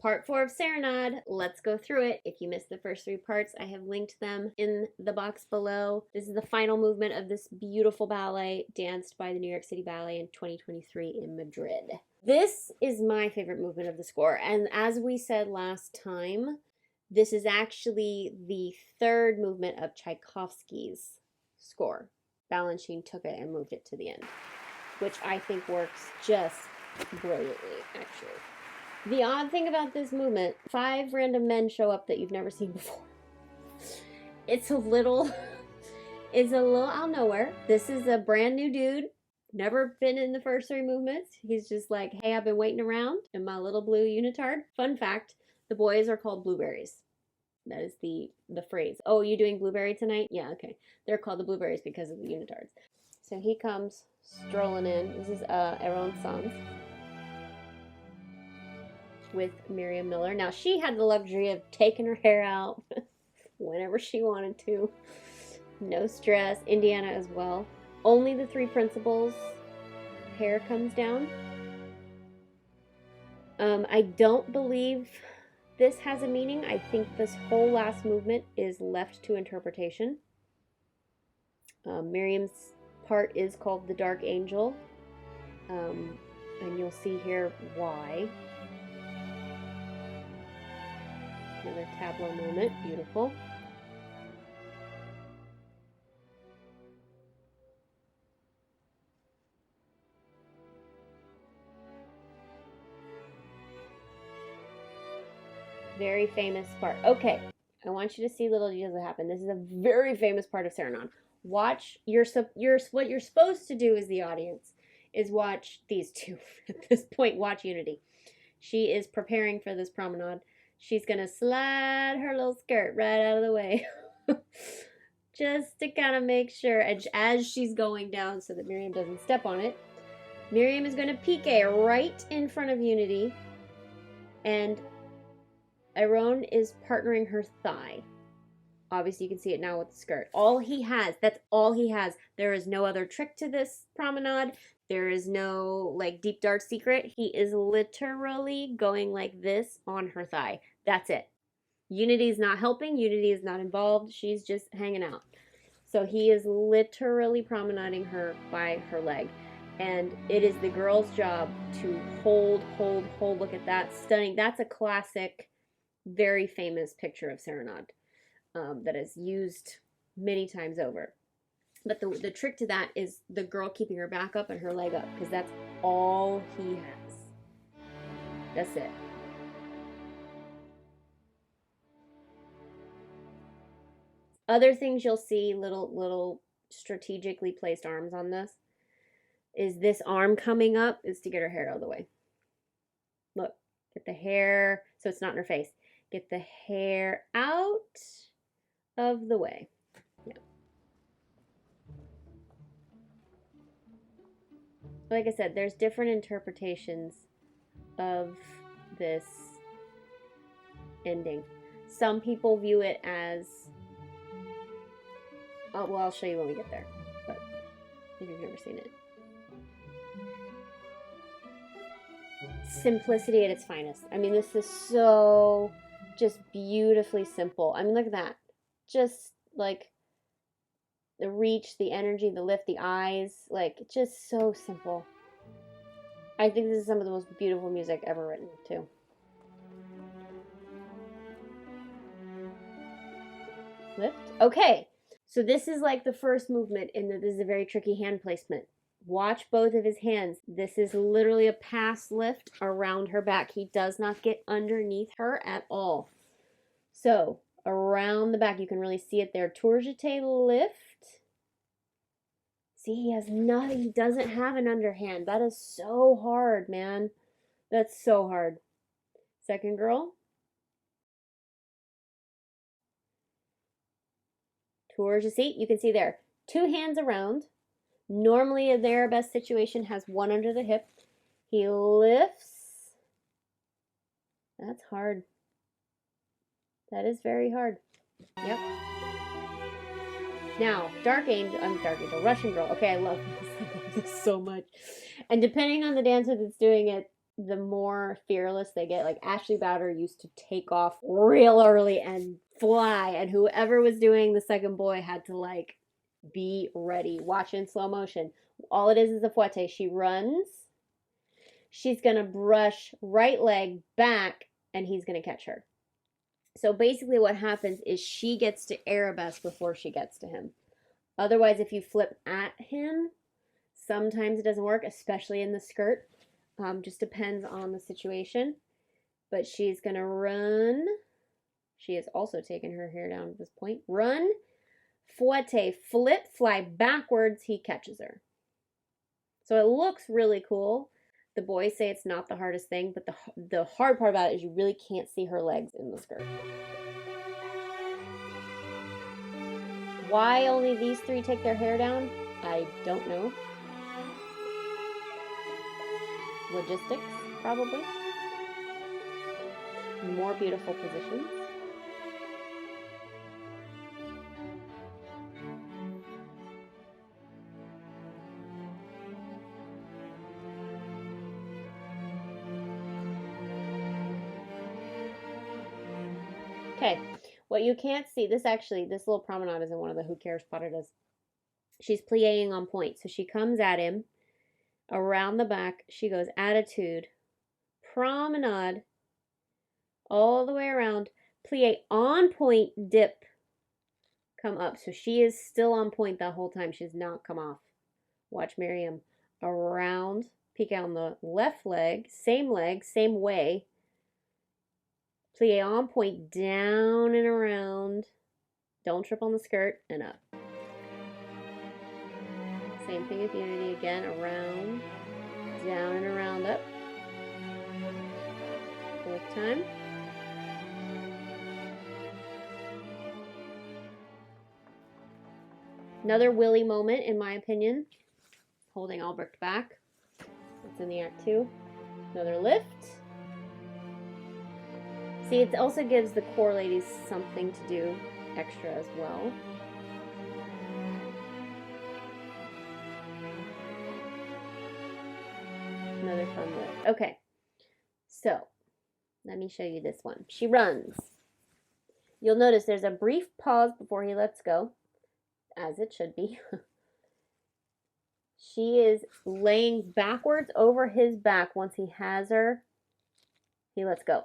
Part 4 of Serenade. Let's go through it. If you missed the first 3 parts, I have linked them in the box below. This is the final movement of this beautiful ballet danced by the New York City Ballet in 2023 in Madrid. This is my favorite movement of the score, and as we said last time, this is actually the 3rd movement of Tchaikovsky's score. Balanchine took it and moved it to the end, which I think works just brilliantly, actually. The odd thing about this movement, 5 random men show up that you've never seen before. It's a little out of nowhere. This is a brand new dude, never been in the first 3 movements. He's just like, hey, I've been waiting around in my little blue unitard. Fun fact, the boys are called Blueberries. That is the phrase. Oh, you doing Blueberry tonight? Yeah, okay. They're called the Blueberries because of the unitards. So he comes strolling in. This is 𝐂𝐤𝐧𝐝 with Miriam Miller. Now, she had the luxury of taking her hair out whenever she wanted to. No stress. Indiana as well. Only the 3 principals' hair comes down. I don't believe this has a meaning. I think this whole last movement is left to interpretation. Miriam's part is called the Dark Angel. And you'll see here why. Another tableau moment. Beautiful. Very famous part. Okay, I want you to see little details that happen. This is a very famous part of Serenade. Watch what you're supposed to do as the audience is watch these two. At this point, watch Unity. She is preparing for this promenade. She's gonna slide her little skirt right out of the way. Just to kind of make sure, as she's going down so that Miriam doesn't step on it, Miriam is going to pique right in front of Unity, and 𝐼𝐸 is partnering her thigh. Obviously, you can see it now with the skirt. That's all he has. There is no other trick to this promenade. There is no, like, deep, dark secret. He is literally going like this on her thigh. That's it. Unity is not helping. Unity is not involved. She's just hanging out. So he is literally promenading her by her leg. And it is the girl's job to hold. Look at that. Stunning. That's a classic, very famous picture of Serenade that is used many times over. But the trick to that is the girl keeping her back up and her leg up, because that's all he has. That's it. Other things you'll see, little strategically placed arms on this, is this arm coming up is to get her hair out of the way. Look, get the hair, so it's not in her face. Get the hair out of the way. Yeah. Like I said, there's different interpretations of this ending. Some people view it as, oh, well, I'll show you when we get there, but if you've never seen it. Simplicity at its finest. I mean, this is so just beautifully simple. I mean, look at that. Just like the reach, the energy, the lift, the eyes, like just so simple. I think this is some of the most beautiful music ever written, too. Lift. Okay. So this is like the first movement in that this is a very tricky hand placement. Watch both of his hands. This is literally a pass lift around her back. He does not get underneath her at all. So around the back, you can really see it there. Tour jeté lift. See, he has nothing. He doesn't have an underhand. That is so hard, man. That's so hard. Second girl. Tour jeté. You can see there. 2 hands around. Normally, a arabesque situation has 1 under the hip. He lifts. That's hard. That is very hard. Yep. Now, Russian girl. Okay, I love this so much. And depending on the dancer that's doing it, the more fearless they get. Like Ashley Bowder used to take off real early and fly, and whoever was doing the second boy had to like be ready. Watch in slow motion. All it is a fouette. She runs. She's gonna brush right leg back, and he's gonna catch her. So basically what happens is she gets to arabesque before she gets to him. Otherwise, if you flip at him, sometimes it doesn't work, especially in the skirt. Just depends on the situation. But she's going to run. She has also taken her hair down at this point. Run, fouette, flip, fly backwards. He catches her. So it looks really cool. The boys say it's not the hardest thing, but the hard part about it is you really can't see her legs in the skirt. Why only these three take their hair down? I don't know. Logistics, probably. More beautiful positions. Okay, what you can't see, this little promenade is in one of the Who Cares Paradas. She's plieing on point. So she comes at him around the back. She goes attitude, promenade, all the way around, plie on point, dip, come up. So she is still on point the whole time. She's not come off. Watch Miriam. Around, peek out on the left leg, same way. Plie on point, down and around. Don't trip on the skirt, and up. Same thing with unity again, around, down and around, up. Fourth time. Another Willie moment, in my opinion. Holding Albrecht back. It's in the act 2. Another lift. See, it also gives the core ladies something to do extra as well. Another fun lift. Okay, so let me show you this one. She runs. You'll notice there's a brief pause before he lets go, as it should be. She is laying backwards over his back. Once he has her, he lets go.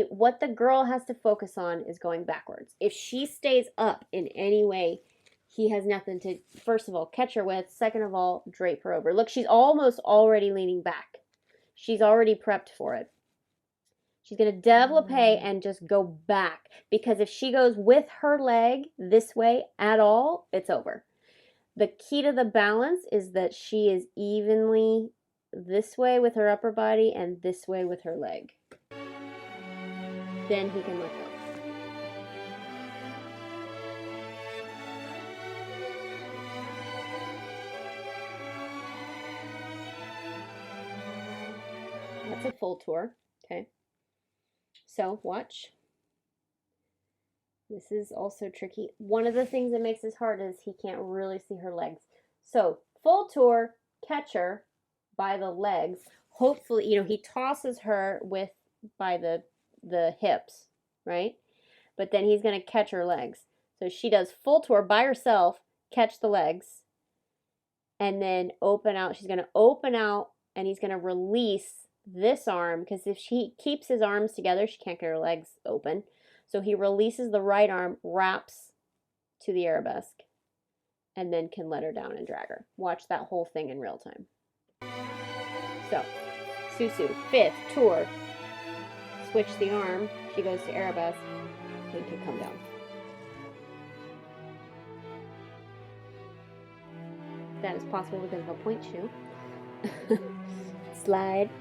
What the girl has to focus on is going backwards. If she stays up in any way, he has nothing to, first of all, catch her with. Second of all, drape her over. Look, she's almost already leaning back. She's already prepped for it. She's going to développé and just go back. Because if she goes with her leg this way at all, it's over. The key to the balance is that she is evenly this way with her upper body and this way with her leg. Then he can let go. That's a full tour, okay? So watch. This is also tricky. One of the things that makes this hard is he can't really see her legs. So full tour, catch her by the legs. Hopefully, he tosses her by the hips, right? But then he's going to catch her legs. So she does full tour by herself, catch the legs, and then open out. She's going to open out, and he's going to release this arm, because if she keeps his arms together, she can't get her legs open. So he releases the right arm, wraps to the arabesque, and then can let her down and drag her. Watch that whole thing in real time. So, Susu, fifth, tour. Switch the arm. She goes to arabesque and can come down. That is possible with a point shoe. Slide.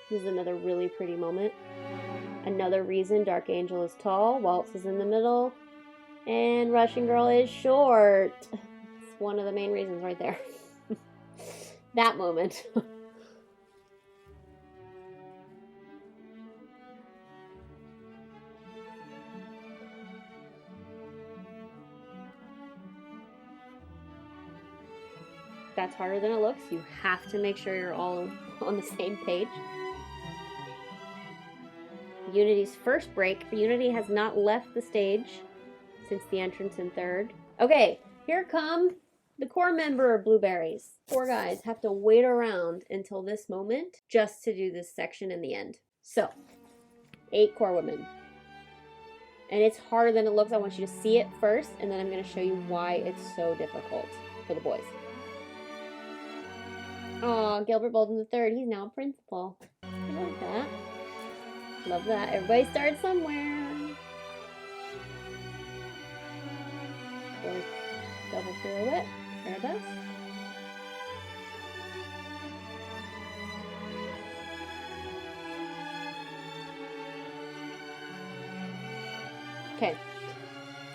This is another really pretty moment. Another reason Dark Angel is tall, Waltz is in the middle, and Russian Girl is short. It's one of the main reasons right there. That moment. that's harder than it looks. You have to make sure you're all on the same page. Unity's first break. Unity has not left the stage since the entrance in third. Okay, here come the core member of Blueberries. 4 guys have to wait around until this moment just to do this section in the end. So, 8 core women. And it's harder than it looks. I want you to see it first, and then I'm going to show you why it's so difficult for the boys. Aw, Gilbert Bolden III, he's now a principal. I like that. Love that. Everybody starts somewhere. Fourth double pirouette. Arabesque. Okay.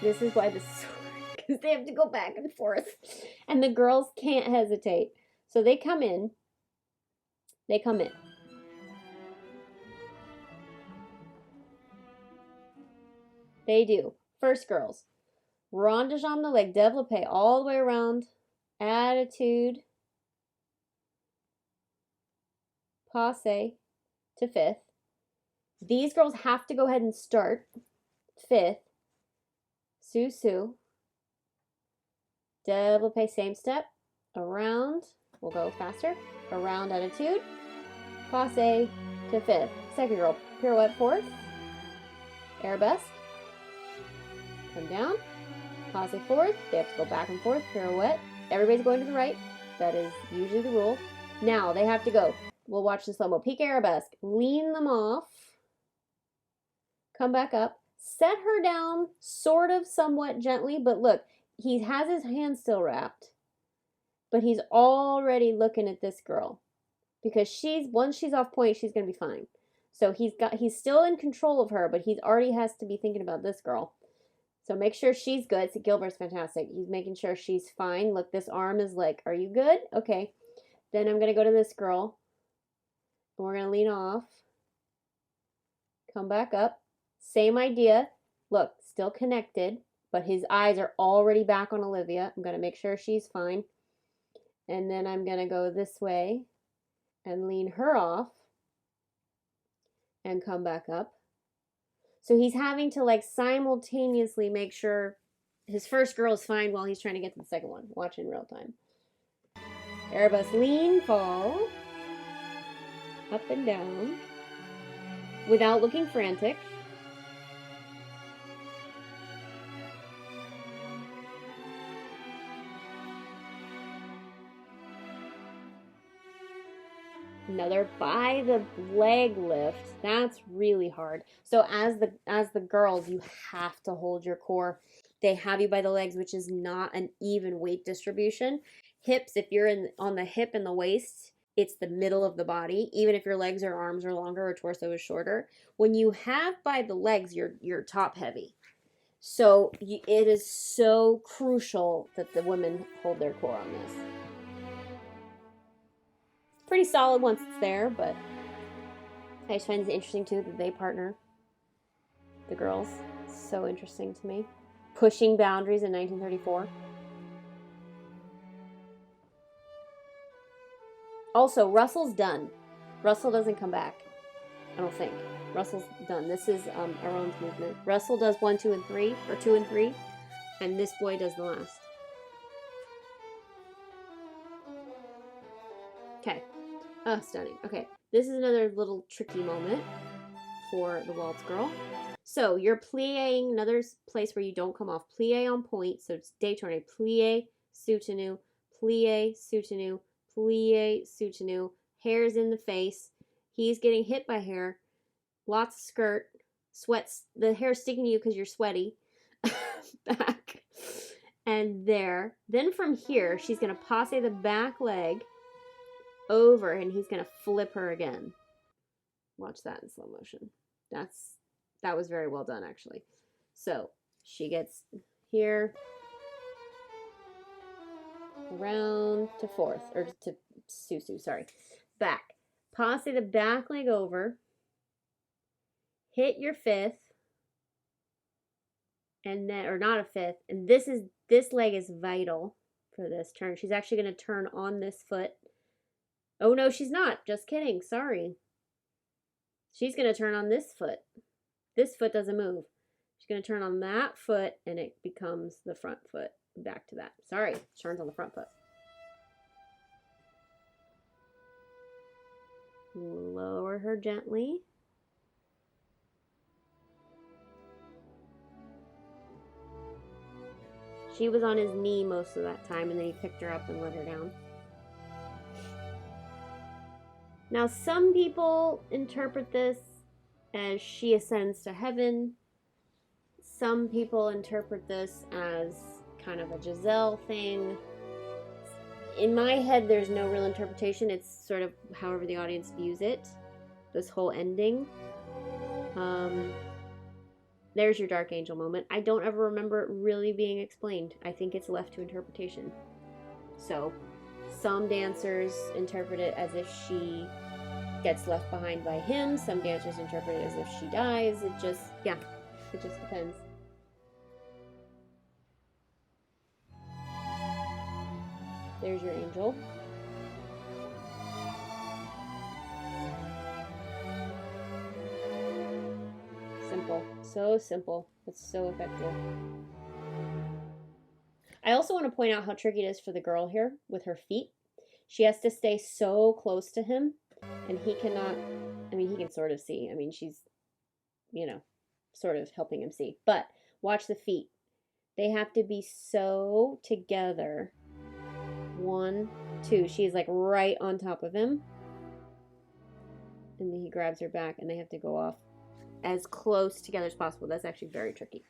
This is why this is so hard, because they have to go back and forth. And the girls can't hesitate. So they come in. They come in. They do. First girls. Rond de jambe, the leg, développé all the way around. Attitude. Passe to 5th. These girls have to go ahead and start 5th. Sous-sus. Développé, same step. Around. We'll go faster. Around attitude. Passe to 5th. Second girl. Pirouette 4th. Arabesque. Come down. Passe 4th. They have to go back and forth. Pirouette. Everybody's going to the right. That is usually the rule. Now they have to go. We'll watch the slow-mo. Pique arabesque. Lean them off. Come back up. Set her down sort of somewhat gently. But look, he has his hand still wrapped. But he's already looking at this girl. Because once she's off point, she's going to be fine. So he's still in control of her, but he already has to be thinking about this girl. So make sure she's good. So Gilbert's fantastic. He's making sure she's fine. Look, this arm is like, are you good? Okay. Then I'm going to go to this girl. And we're going to lean off. Come back up. Same idea. Look, still connected, but his eyes are already back on Olivia. I'm going to make sure she's fine. And then I'm going to go this way and lean her off and come back up. So he's having to like simultaneously make sure his first girl is fine while he's trying to get to the second one. Watch in real time. Arabesque, lean, fall. Up and down. Without looking frantic. Another by the leg lift. That's really hard. So as the girls, you have to hold your core. They have you by the legs, which is not an even weight distribution. Hips, if you're on the hip and the waist, it's the middle of the body. Even if your legs or arms are longer or torso is shorter. When you have by the legs, you're top heavy. So it is so crucial that the women hold their core on this. Pretty solid once it's there, but I just find it interesting too that they partner. The girls. So interesting to me. Pushing boundaries in 1934. Also, Russell's done. Russell doesn't come back. I don't think. Russell's done. This is Aaron's movement. Russell does 1, 2, and 3, or 2 and 3, and this boy does the last. Okay. Oh, stunning. Okay, this is another little tricky moment for the waltz girl. So you're plieing, another place where you don't come off. Plie on point, so it's détourné. Plie, soutenu, plie, soutenu, plie, soutenu. Hair's in the face. He's getting hit by hair. Lots of skirt. Sweats. The hair's sticking to you because you're sweaty. Back. And there. Then from here, she's going to passe the back leg over, and he's going to flip her again. Watch that in slow motion. That was very well done, actually. So she gets here, around to 4th, or to Susu, sorry. Back. Passe the back leg over, hit your 5th, and then, or not a 5th, and this leg is vital for this turn. She's actually going to turn on this foot. Oh, no, she's not. Just kidding. Sorry. She's going to turn on this foot. This foot doesn't move. She's going to turn on that foot, and it becomes the front foot. Back to that. Sorry. Turns on the front foot. Lower her gently. She was on his knee most of that time, and then he picked her up and let her down. Now, some people interpret this as she ascends to heaven. Some people interpret this as kind of a 𝐂𝐨𝐿 thing. In my head, there's no real interpretation. It's sort of however the audience views it, this whole ending. There's your dark angel moment. I don't ever remember it really being explained. I think it's left to interpretation. So, some dancers interpret it as if she gets left behind by him. Some dancers interpret it as if she dies. It just depends. There's your angel. Simple. So simple. It's so effective. I also want to point out how tricky it is for the girl here with her feet. She has to stay so close to him, and he cannot, I mean, he can sort of see. I mean, she's, you know, sort of helping him see. But watch the feet. They have to be so together. 1, 2. She's like right on top of him. And then he grabs her back, and they have to go off as close together as possible. That's actually very tricky.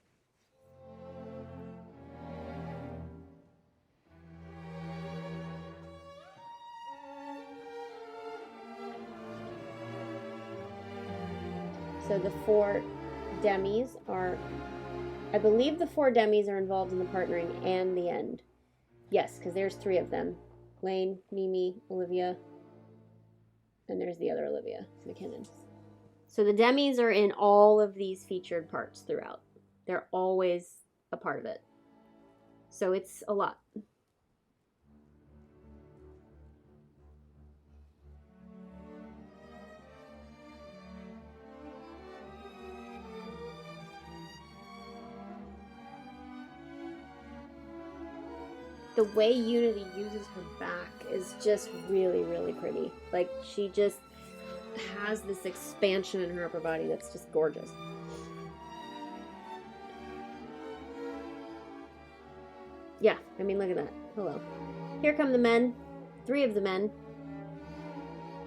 So the 4 demis are, I believe the 4 demis are involved in the partnering and the end. Yes, because there's 3 of them. Lane, Mimi, Olivia, and there's the other Olivia McKinnon. So the demis are in all of these featured parts throughout. They're always a part of it. So it's a lot. The way Unity uses her back is just really, really pretty. Like, she just has this expansion in her upper body that's just gorgeous. Yeah, I mean, look at that. Hello. Here come the men. 3 of the men.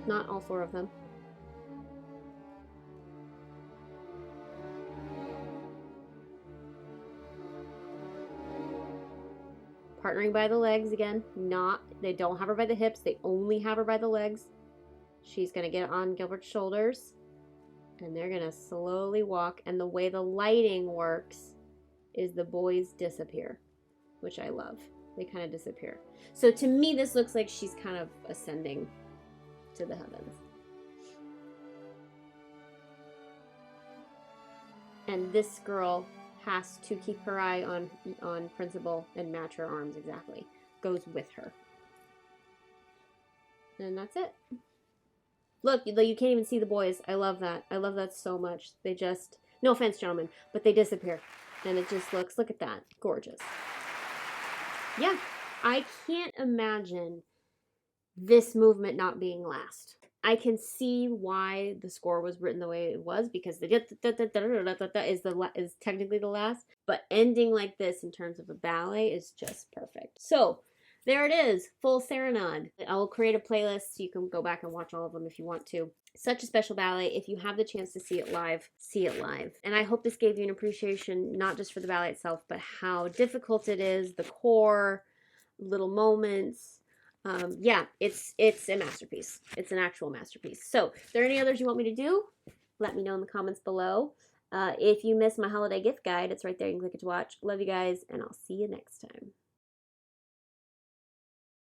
Not all 4 of them. Partnering by the legs again. They don't have her by the hips. They only have her by the legs. She's going to get on Gilbert's shoulders. And they're going to slowly walk. And the way the lighting works is the boys disappear, which I love. They kind of disappear. So to me, this looks like she's kind of ascending to the heavens. And this girl has to keep her eye on Principal and match her arms exactly. Goes with her. And that's it. Look, you can't even see the boys. I love that. I love that so much. They just, no offense, gentlemen, but they disappear. And it just looks, look at that. Gorgeous. Yeah, I can't imagine this movement not being last. I can see why the score was written the way it was, because the is technically the last, but ending like this in terms of a ballet is just perfect. So there it is, full serenade. I'll create a playlist so you can go back and watch all of them if you want to. Such a special ballet. If you have the chance to see it live, see it live. And I hope this gave you an appreciation, not just for the ballet itself, but how difficult it is, the core, little moments. Yeah, it's a masterpiece. It's an actual masterpiece. So, if there are any others you want me to do, let me know in the comments below. If you missed my holiday gift guide, it's right there. You can click it to watch. Love you guys, and I'll see you next time.